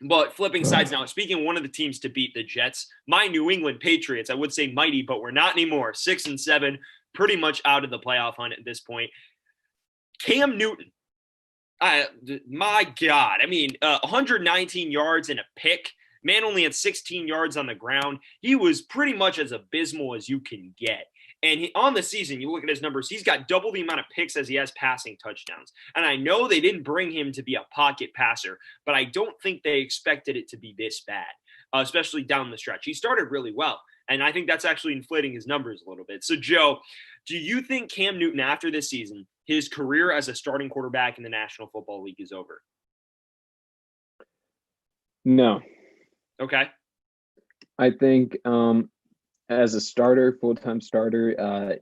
But flipping sides now, speaking of one of the teams to beat the Jets, my New England Patriots, I would say mighty, but we're not anymore. 6-7, pretty much out of the playoff hunt at this point. Cam Newton, my God. I mean, 119 yards and a pick. Man only had 16 yards on the ground. He was pretty much as abysmal as you can get. And on the season, you look at his numbers, he's got double the amount of picks as he has passing touchdowns. And I know they didn't bring him to be a pocket passer, but I don't think they expected it to be this bad, especially down the stretch. He started really well, and I think that's actually inflating his numbers a little bit. So, Joe, do you think Cam Newton, after this season, his career as a starting quarterback in the National Football League is over? No. Okay. I think as a starter, full-time starter,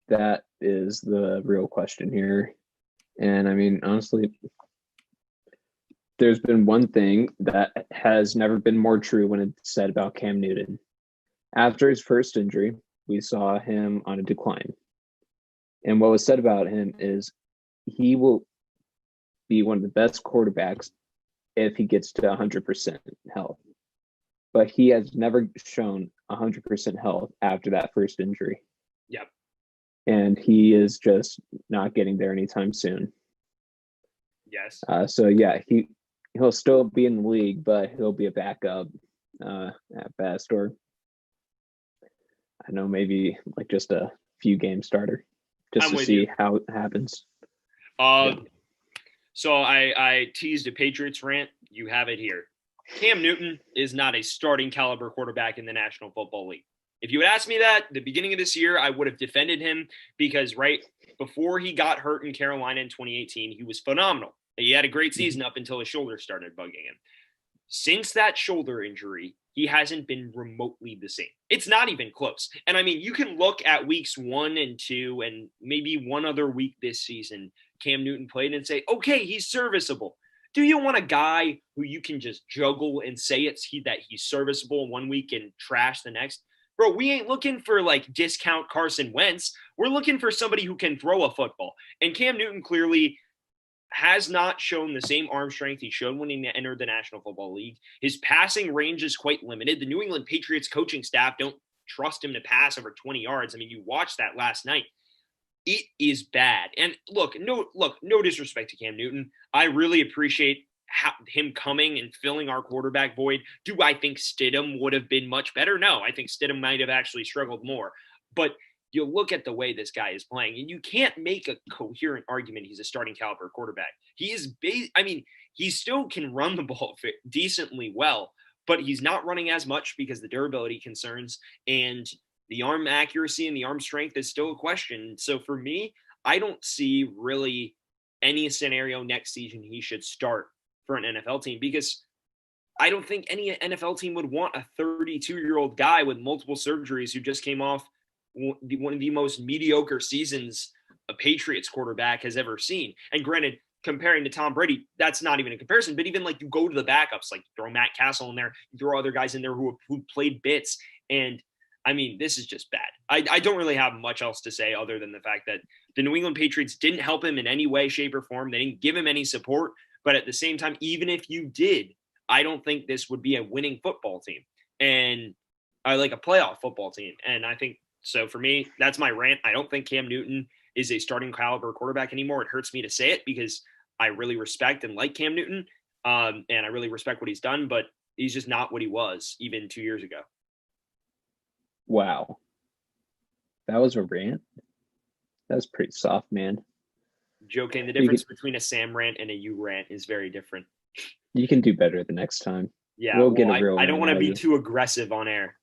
that is the real question here. And I mean, honestly, there's been one thing that has never been more true when it's said about Cam Newton. After his first injury, we saw him on a decline. And what was said about him is he will be one of the best quarterbacks if he gets to 100% health. But he has never shown 100% health after that first injury. Yep. And he is just not getting there anytime soon. Yes. So yeah, he'll still be in the league, but he'll be a backup at best, or I know maybe like just a few game starter, just to see how it happens. So I teased a Patriots rant. You have it here. Cam Newton is not a starting caliber quarterback in the National Football League. If you had asked me that at the beginning of this year, I would have defended him because right before he got hurt in Carolina in 2018, he was phenomenal. He had a great season up until his shoulder started bugging him. Since that shoulder injury, he hasn't been remotely the same. It's not even close. And I mean, you can look at weeks 1 and 2 and maybe one other week this season Cam Newton played and say, okay, he's serviceable. Do you want a guy who you can just juggle and say that he's serviceable one week and trash the next? Bro, we ain't looking for like discount Carson Wentz. We're looking for somebody who can throw a football. And Cam Newton clearly has not shown the same arm strength he showed when he entered the National Football League. His passing range is quite limited. The New England Patriots coaching staff don't trust him to pass over 20 yards. I mean, you watched that last night. It is bad. And look, no disrespect to Cam Newton. I really appreciate him coming and filling our quarterback void. Do I think Stidham would have been much better? No, I think Stidham might have actually struggled more. But you look at the way this guy is playing, and you can't make a coherent argument he's a starting caliber quarterback. He still can run the ball decently well, but he's not running as much because the durability concerns and the arm accuracy and the arm strength is still a question. So for me, I don't see really any scenario next season he should start for an NFL team because I don't think any NFL team would want a 32-year-old guy with multiple surgeries who just came off one of the most mediocre seasons a Patriots quarterback has ever seen. And granted, comparing to Tom Brady, that's not even a comparison, but even like you go to the backups, like throw Matt Castle in there, you throw other guys in there who played bits. And I mean, this is just bad. I don't really have much else to say other than the fact that the New England Patriots didn't help him in any way, shape, or form. They didn't give him any support. But at the same time, even if you did, I don't think this would be a winning football team. And I like a playoff football team. And I think, so for me, that's my rant. I don't think Cam Newton is a starting caliber quarterback anymore. It hurts me to say it because I really respect and like Cam Newton. And I really respect what he's done, but he's just not what he was even 2 years ago. Wow. That was a rant? That was pretty soft, man. Joking. The difference between a Sam rant and a you rant is very different. You can do better the next time. Yeah, I don't want to be too aggressive on air.